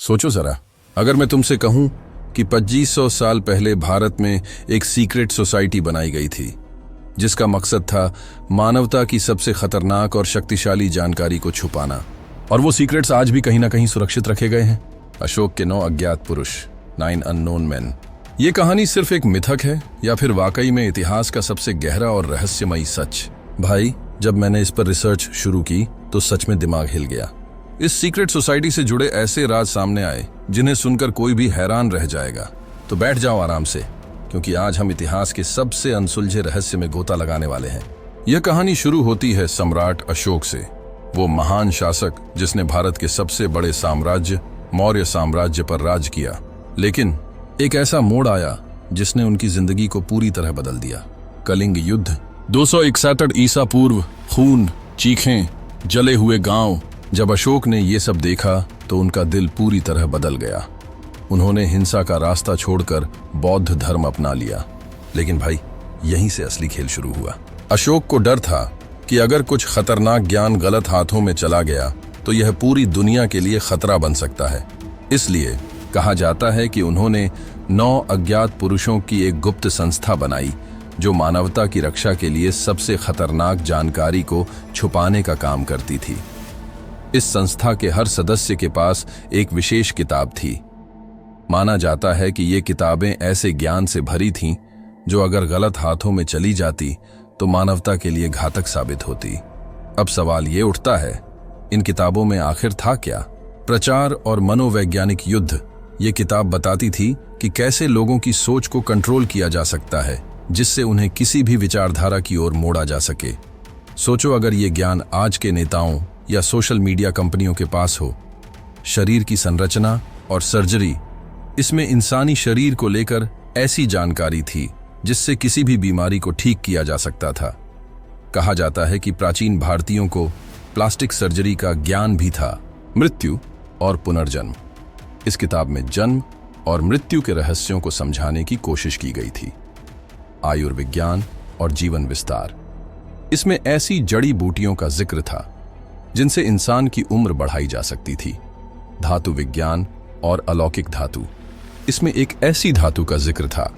सोचो जरा, अगर मैं तुमसे कहूं कि 2500 साल पहले भारत में एक सीक्रेट सोसाइटी बनाई गई थी जिसका मकसद था मानवता की सबसे खतरनाक और शक्तिशाली जानकारी को छुपाना, और वो सीक्रेट्स आज भी कहीं ना कहीं सुरक्षित रखे गए हैं। अशोक के 9 अज्ञात पुरुष, 9 अननोन मैन। ये कहानी सिर्फ एक मिथक है या फिर वाकई में इतिहास का सबसे गहरा और रहस्यमयी सच? भाई, जब मैंने इस पर रिसर्च शुरू की तो सच में दिमाग हिल गया। इस सीक्रेट सोसाइटी से जुड़े ऐसे राज सामने आए जिन्हें सुनकर कोई भी हैरान रह जाएगा। तो बैठ जाओ आराम से, क्योंकि आज हम इतिहास के सबसे अनसुलझे रहस्य में गोता लगाने वाले हैं। यह कहानी शुरू होती है सम्राट अशोक से, वो महान शासक जिसने भारत के सबसे बड़े साम्राज्य मौर्य साम्राज्य पर राज किया। लेकिन एक ऐसा मोड़ आया जिसने उनकी जिंदगी को पूरी तरह बदल दिया। कलिंग युद्ध। 261 ईसा पूर्व। खून, चीखें, जले हुए गांव। जब अशोक ने ये सब देखा तो उनका दिल पूरी तरह बदल गया। उन्होंने हिंसा का रास्ता छोड़कर बौद्ध धर्म अपना लिया। लेकिन भाई, यहीं से असली खेल शुरू हुआ। अशोक को डर था कि अगर कुछ खतरनाक ज्ञान गलत हाथों में चला गया तो यह पूरी दुनिया के लिए खतरा बन सकता है। इसलिए कहा जाता है कि उन्होंने 9 अज्ञात पुरुषों की एक गुप्त संस्था बनाई जो मानवता की रक्षा के लिए सबसे खतरनाक जानकारी को छुपाने का काम करती थी। इस संस्था के हर सदस्य के पास एक विशेष किताब थी। माना जाता है कि ये किताबें ऐसे ज्ञान से भरी थीं जो अगर गलत हाथों में चली जाती तो मानवता के लिए घातक साबित होती। अब सवाल ये उठता है, इन किताबों में आखिर था क्या? प्रचार और मनोवैज्ञानिक युद्ध। ये किताब बताती थी कि कैसे लोगों की सोच को कंट्रोल किया जा सकता है जिससे उन्हें किसी भी विचारधारा की ओर मोड़ा जा सके। सोचो, अगर ये ज्ञान आज के नेताओं या सोशल मीडिया कंपनियों के पास हो। शरीर की संरचना और सर्जरी, इसमें इंसानी शरीर को लेकर ऐसी जानकारी थी जिससे किसी भी बीमारी को ठीक किया जा सकता था। कहा जाता है कि प्राचीन भारतीयों को प्लास्टिक सर्जरी का ज्ञान भी था। मृत्यु और पुनर्जन्म। इस किताब में जन्म और मृत्यु के रहस्यों को समझाने की कोशिश की गई थी। आयुर्विज्ञान और जीवन विस्तार। इसमें ऐसी जड़ी बूटियों का जिक्र था जिनसे इंसान की उम्र बढ़ाई जा सकती थी। धातु विज्ञान और अलौकिक धातु। इसमें एक ऐसी धातु का जिक्र था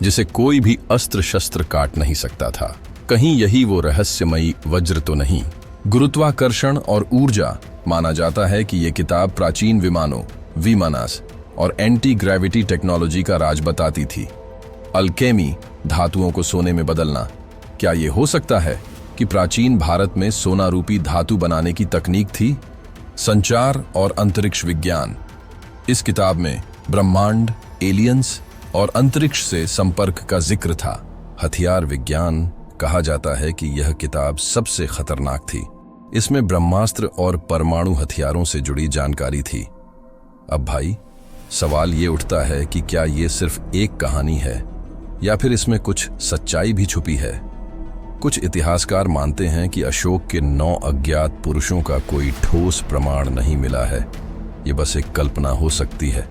जिसे कोई भी अस्त्र शस्त्र काट नहीं सकता था। कहीं यही वो रहस्यमयी वज्र तो नहीं? गुरुत्वाकर्षण और ऊर्जा। माना जाता है कि यह किताब प्राचीन विमानों, विमानस और एंटी ग्रेविटी टेक्नोलॉजी का राज बताती थी। अल्केमी, धातुओं को सोने में बदलना। क्या यह हो सकता है कि प्राचीन भारत में सोना रूपी धातु बनाने की तकनीक थी? संचार और अंतरिक्ष विज्ञान। इस किताब में ब्रह्मांड, एलियंस और अंतरिक्ष से संपर्क का जिक्र था। हथियार विज्ञान। कहा जाता है कि यह किताब सबसे खतरनाक थी। इसमें ब्रह्मास्त्र और परमाणु हथियारों से जुड़ी जानकारी थी। अब भाई, सवाल ये उठता है कि क्या ये सिर्फ एक कहानी है या फिर इसमें कुछ सच्चाई भी छुपी है? कुछ इतिहासकार मानते हैं कि अशोक के 9 अज्ञात पुरुषों का कोई ठोस प्रमाण नहीं मिला है। ये बस एक कल्पना हो सकती है।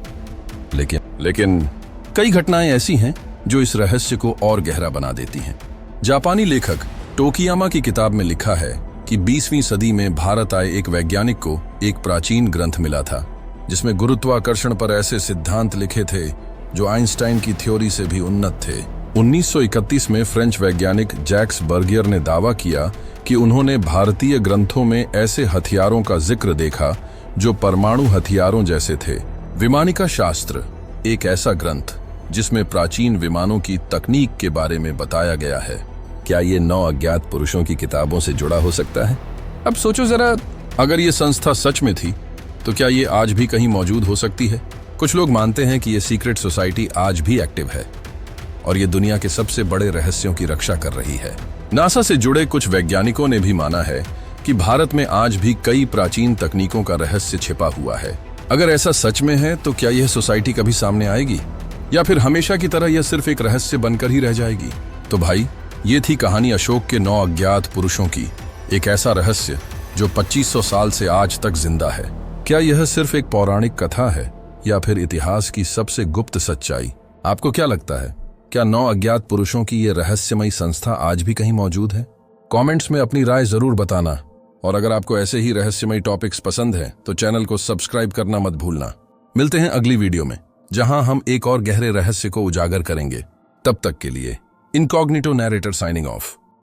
लेकिन कई घटनाएं ऐसी हैं जो इस रहस्य को और गहरा बना देती हैं। जापानी लेखक टोकियामा की किताब में लिखा है कि 20वीं सदी में भारत आए एक वैज्ञानिक को एक प्राचीन ग्रंथ मिला था जिसमें गुरुत्वाकर्षण पर ऐसे सिद्धांत लिखे थे जो आइंस्टाइन की थ्योरी से भी उन्नत थे। 1931 में फ्रेंच वैज्ञानिक जैक्स बर्गियर ने दावा किया कि उन्होंने भारतीय ग्रंथों में ऐसे हथियारों का जिक्र देखा जो परमाणु हथियारों जैसे थे। विमानिका शास्त्र, एक ऐसा ग्रंथ जिसमें प्राचीन विमानों की तकनीक के बारे में बताया गया है। क्या ये 9 अज्ञात पुरुषों की किताबों से जुड़ा हो सकता है? अब सोचो जरा, अगर ये संस्था सच में थी तो क्या ये आज भी कहीं मौजूद हो सकती है? कुछ लोग मानते हैं कि ये सीक्रेट सोसाइटी आज भी एक्टिव है और ये दुनिया के सबसे बड़े रहस्यों की रक्षा कर रही है। नासा से जुड़े कुछ वैज्ञानिकों ने भी माना है कि भारत में आज भी कई प्राचीन तकनीकों का रहस्य छिपा हुआ है। अगर ऐसा सच में है तो क्या यह सोसाइटी कभी सामने आएगी या फिर हमेशा की तरह यह सिर्फ एक रहस्य बनकर ही रह जाएगी? तो भाई, ये थी कहानी अशोक के 9 अज्ञात पुरुषों की। एक ऐसा रहस्य जो 2500 साल से आज तक जिंदा है। क्या यह सिर्फ एक पौराणिक कथा है या फिर इतिहास की सबसे गुप्त सच्चाई? आपको क्या लगता है? क्या 9 अज्ञात पुरुषों की ये रहस्यमयी संस्था आज भी कहीं मौजूद है? कमेंट्स में अपनी राय जरूर बताना। और अगर आपको ऐसे ही रहस्यमयी टॉपिक्स पसंद हैं तो चैनल को सब्सक्राइब करना मत भूलना। मिलते हैं अगली वीडियो में, जहां हम एक और गहरे रहस्य को उजागर करेंगे। तब तक के लिए इनकॉग्निटो नैरेटर साइनिंग ऑफ।